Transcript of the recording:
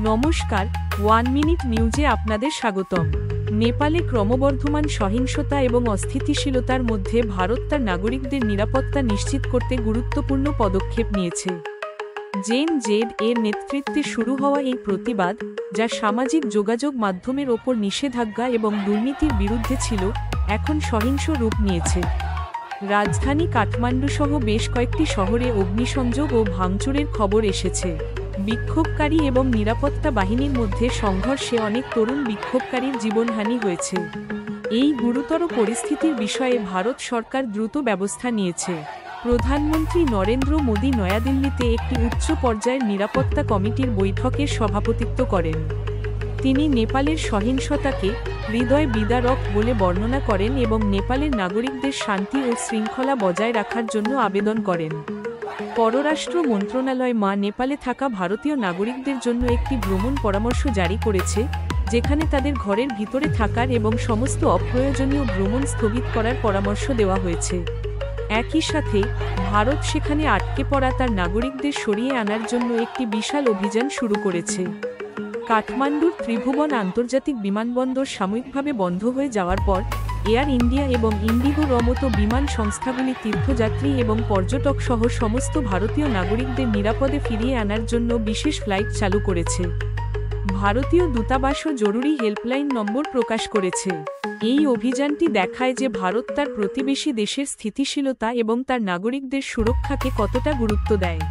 নমস্কার, 1 মিনিট নিউজে আপনাদের স্বাগতম। নেপালে ক্রমবর্ধমান সহিংসতা এবং অস্থিতিশীলতার মধ্যে ভারত তার নাগরিকদের নিরাপত্তা নিশ্চিত করতে গুরুত্বপূর্ণ পদক্ষেপ নিয়েছে। জেন জেড এর নেতৃত্বে শুরু হওয়া এই প্রতিবাদ, যা সামাজিক যোগাযোগ মাধ্যমের ওপর নিষেধাজ্ঞা এবং দুর্নীতির বিরুদ্ধে ছিল, এখন সহিংস রূপ নিয়েছে। রাজধানী কাঠমান্ডুসহ বেশ কয়েকটি শহরে অগ্নিসংযোগ ও ভাঙচুরের খবর এসেছে। বিক্ষোভকারী এবং নিরাপত্তা বাহিনীর মধ্যে সংঘর্ষে অনেক তরুণ বিক্ষোভকারীর জীবনহানি হয়েছে। এই গুরুতর পরিস্থিতির বিষয়ে ভারত সরকার দ্রুত ব্যবস্থা নিয়েছে। প্রধানমন্ত্রী নরেন্দ্র মোদী নয়াদিল্লিতে একটি উচ্চ পর্যায়ের নিরাপত্তা কমিটির বৈঠকের সভাপতিত্ব করেন। তিনি নেপালের সহিংসতাকে হৃদয় বিদারক বলে বর্ণনা করেন এবং নেপালের নাগরিকদের শান্তি ও শৃঙ্খলা বজায় রাখার জন্য আবেদন করেন। পররাষ্ট্র মন্ত্রণালয় নেপালে থাকা ভারতীয় নাগরিকদের জন্য একটি ভ্রমণ পরামর্শ জারি করেছে, যেখানে তাদের ঘরের ভিতরে থাকার এবং সমস্ত অপ্রয়োজনীয় ভ্রমণ স্থগিত করার পরামর্শ দেওয়া হয়েছে। একই সাথে ভারত সেখানে আটকে পড়া তার নাগরিকদের সরিয়ে আনার জন্য একটি বিশাল অভিযান শুরু করেছে। কাঠমান্ডুর ত্রিভুবন আন্তর্জাতিক বিমানবন্দর সাময়িকভাবে বন্ধ হয়ে যাওয়ার পর এয়ার ইন্ডিয়া এবং ইন্ডিগোর মতো বিমান সংস্থাগুলি তীর্থযাত্রী এবং পর্যটক সহ সমস্ত ভারতীয় নাগরিকদের নিরাপদে ফিরিয়ে আনার জন্য বিশেষ ফ্লাইট চালু করেছে। ভারতীয় দূতাবাসও জরুরি হেল্পলাইন নম্বর প্রকাশ করেছে। এই অভিযানটি দেখায় যে ভারত তার প্রতিবেশী দেশের স্থিতিশীলতা এবং তার নাগরিকদের সুরক্ষাকে কতটা গুরুত্ব দেয়।